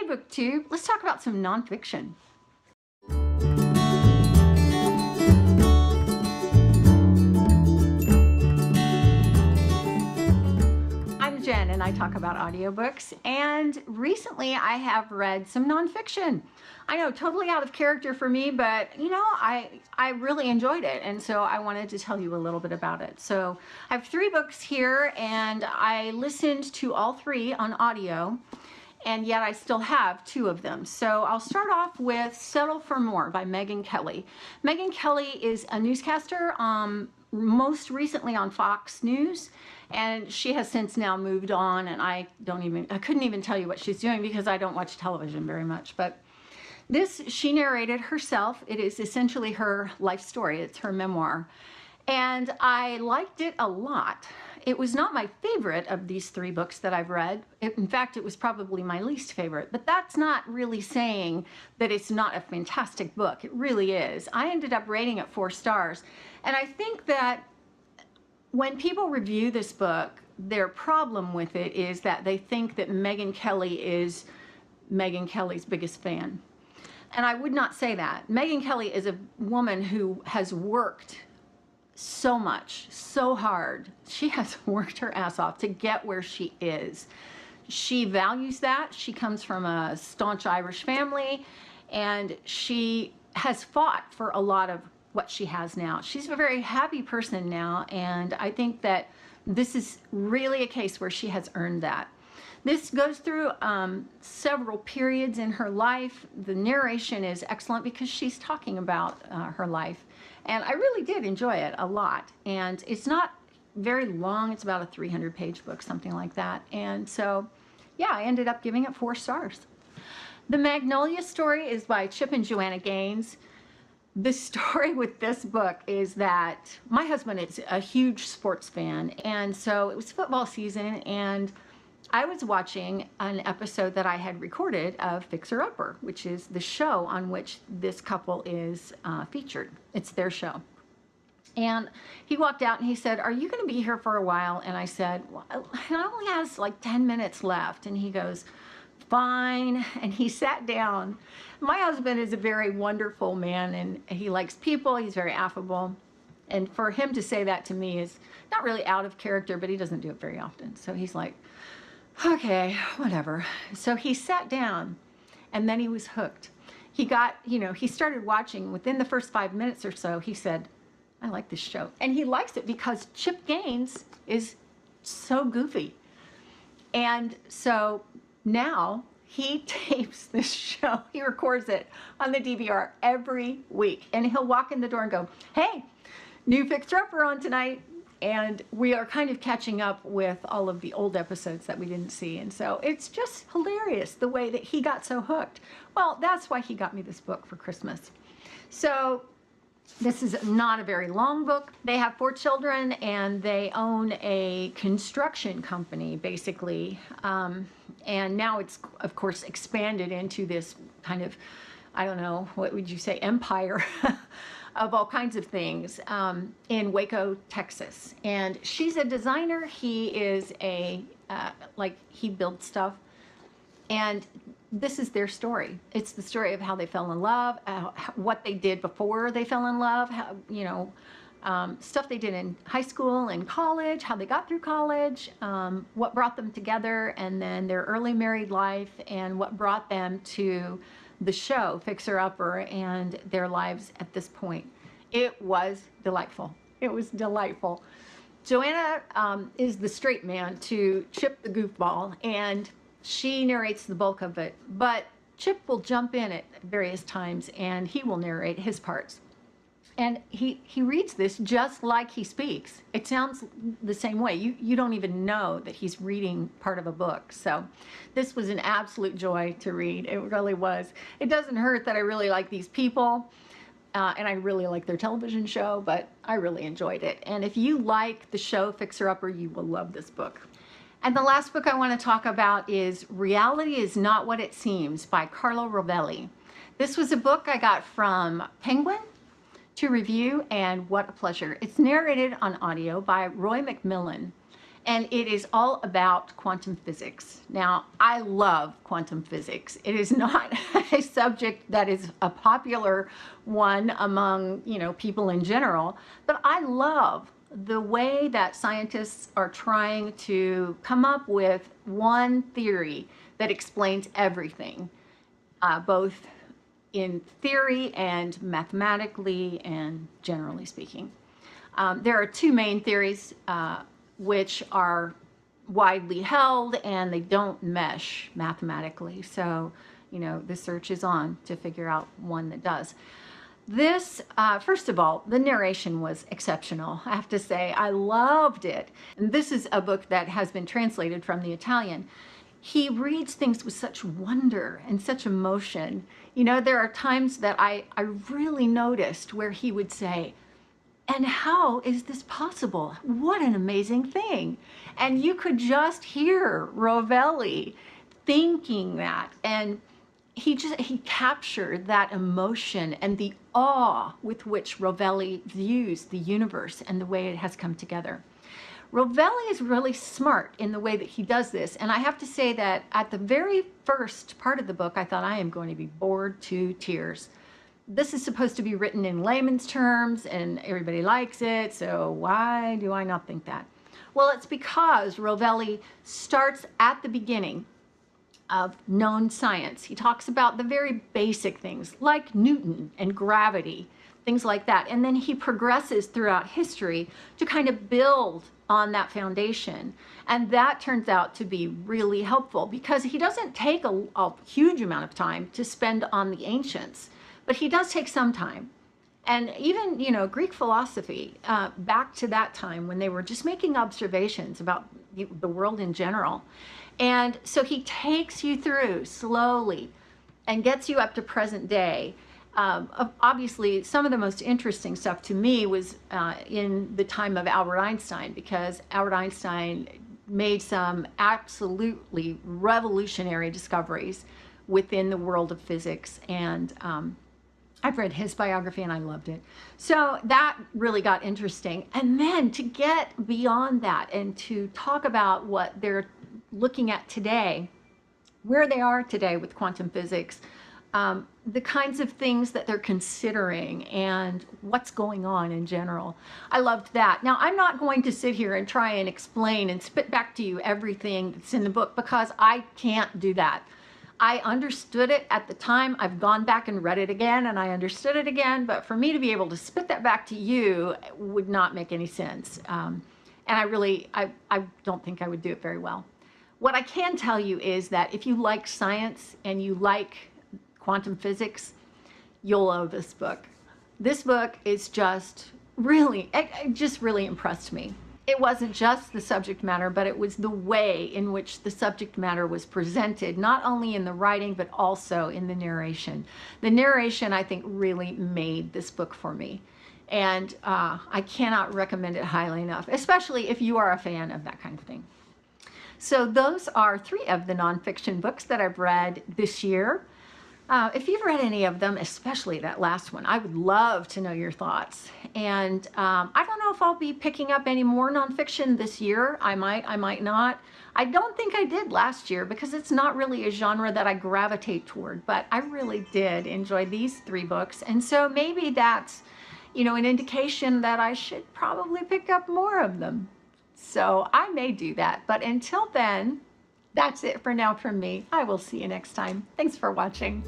Hey BookTube, let's talk about some nonfiction. I'm Jen and I talk about audiobooks, and recently I have read some nonfiction. I know, totally out of character for me, but you know, I really enjoyed it, and so I wanted to tell you a little bit about it. So I have 3 books here, and I listened to all 3 on audio, and yet I still have 2 of them. So I'll start off with Settle for More by Megyn Kelly. Megyn Kelly is a newscaster, most recently on Fox News, and she has since now moved on, and I couldn't even tell you what she's doing because I don't watch television very much. But this, she narrated herself. It is essentially her life story. It's her memoir. And I liked it a lot. It was not my favorite of these 3 books that I've read. In fact, it was probably my least favorite, but that's not really saying that it's not a fantastic book. It really is. I ended up rating it 4 stars. And I think that when people review this book, their problem with it is that they think that Megyn Kelly is Megyn Kelly's biggest fan. And I would not say that. Megyn Kelly is a woman who has worked so much, so hard. She has worked her ass off to get where she is. She values that. She comes from a staunch Irish family, and she has fought for a lot of what she has now. She's a very happy person now, and I think that this is really a case where she has earned that. This goes through several periods in her life. The narration is excellent because she's talking about her life. And I really did enjoy it a lot. And it's not very long. It's about a 300-page book, something like that. And so, yeah, I ended up giving it 4 stars. The Magnolia Story is by Chip and Joanna Gaines. The story with this book is that my husband is a huge sports fan. And so it was football season, and I was watching an episode that I had recorded of Fixer Upper, which is the show on which this couple is featured. It's their show. And he walked out and he said, "Are you going to be here for a while?" And I said, "Well, it only has like 10 minutes left." And he goes, "Fine." And he sat down. My husband is a very wonderful man, and he likes people. He's very affable. And for him to say that to me is not really out of character, but he doesn't do it very often. So he's like, okay, whatever. So he sat down, and then he was hooked. He got, he started watching. Within the first 5 minutes or so, he said, "I like this show." And he likes it because Chip Gaines is so goofy. And so now he tapes this show. He records it on the DVR every week. And he'll walk in the door and go, "Hey, new Fixer Upper on tonight." And we are kind of catching up with all of the old episodes that we didn't see. And so it's just hilarious the way that he got so hooked. Well, that's why he got me this book for Christmas. So this is not a very long book. They have 4 children, and they own a construction company, basically. And now it's, of course, expanded into this kind of, I don't know, what would you say, empire of all kinds of things in Waco, Texas. And she's a designer. He is he builds stuff. And this is their story. It's the story of how they fell in love, what they did before they fell in love, how, stuff they did in high school and college, how they got through college, what brought them together, and then their early married life, and what brought them to the show Fixer Upper and their lives at this point. It was delightful. It was delightful. Joanna is the straight man to Chip the goofball, and she narrates the bulk of it, but Chip will jump in at various times and he will narrate his parts. And he reads this just like he speaks. It sounds the same way. You don't even know that he's reading part of a book. So this was an absolute joy to read. It really was. It doesn't hurt that I really like these people, and I really like their television show, but I really enjoyed it. And if you like the show Fixer Upper, you will love this book. And the last book I want to talk about is Reality is Not What It Seems by Carlo Rovelli. This was a book I got from Penguin to review, and what a pleasure. It's narrated on audio by Roy McMillian. and it is all about quantum physics. Now, I love quantum physics. It is not a subject that is a popular one among, people in general, but I love the way that scientists are trying to come up with one theory that explains everything, both in theory and mathematically and generally speaking. There are two main theories which are widely held, and they don't mesh mathematically. So, the search is on to figure out one that does. This, first of all, the narration was exceptional. I have to say, I loved it. And this is a book that has been translated from the Italian. He reads things with such wonder and such emotion. There are times that I really noticed where he would say, "And how is this possible? What an amazing thing." And you could just hear Rovelli thinking that. And he captured that emotion and the awe with which Rovelli views the universe and the way it has come together. Rovelli is really smart in the way that he does this. And I have to say that at the very first part of the book, I thought, I am going to be bored to tears. This is supposed to be written in layman's terms and everybody likes it, so why do I not think that? Well, it's because Rovelli starts at the beginning of known science. He talks about the very basic things like Newton and gravity, things like that. And then he progresses throughout history to kind of build on that foundation. And that turns out to be really helpful because he doesn't take a huge amount of time to spend on the ancients, but he does take some time. And even, Greek philosophy, back to that time when they were just making observations about the world in general. And so he takes you through slowly and gets you up to present day. Obviously, some of the most interesting stuff to me was in the time of Albert Einstein, because Albert Einstein made some absolutely revolutionary discoveries within the world of physics. And I've read his biography and I loved it. So that really got interesting. And then to get beyond that and to talk about what they're looking at today, where they are today with quantum physics, the kinds of things that they're considering and what's going on in general. I loved that. Now, I'm not going to sit here and try and explain and spit back to you everything that's in the book because I can't do that. I understood it at the time. I've gone back and read it again and I understood it again, but for me to be able to spit that back to you would not make any sense. And I don't think I would do it very well. What I can tell you is that if you like science and you like quantum physics, you'll love this book. This book is just really, it just really impressed me. It wasn't just the subject matter, but it was the way in which the subject matter was presented, not only in the writing, but also in the narration. The narration, I think, really made this book for me. And I cannot recommend it highly enough, especially if you are a fan of that kind of thing. So those are 3 of the nonfiction books that I've read this year. If you've read any of them, especially that last one, I would love to know your thoughts. And I don't know if I'll be picking up any more nonfiction this year. I might not. I don't think I did last year because it's not really a genre that I gravitate toward, but I really did enjoy these 3 books. And so maybe that's, an indication that I should probably pick up more of them. So I may do that. But until then, that's it for now from me. I will see you next time. Thanks for watching.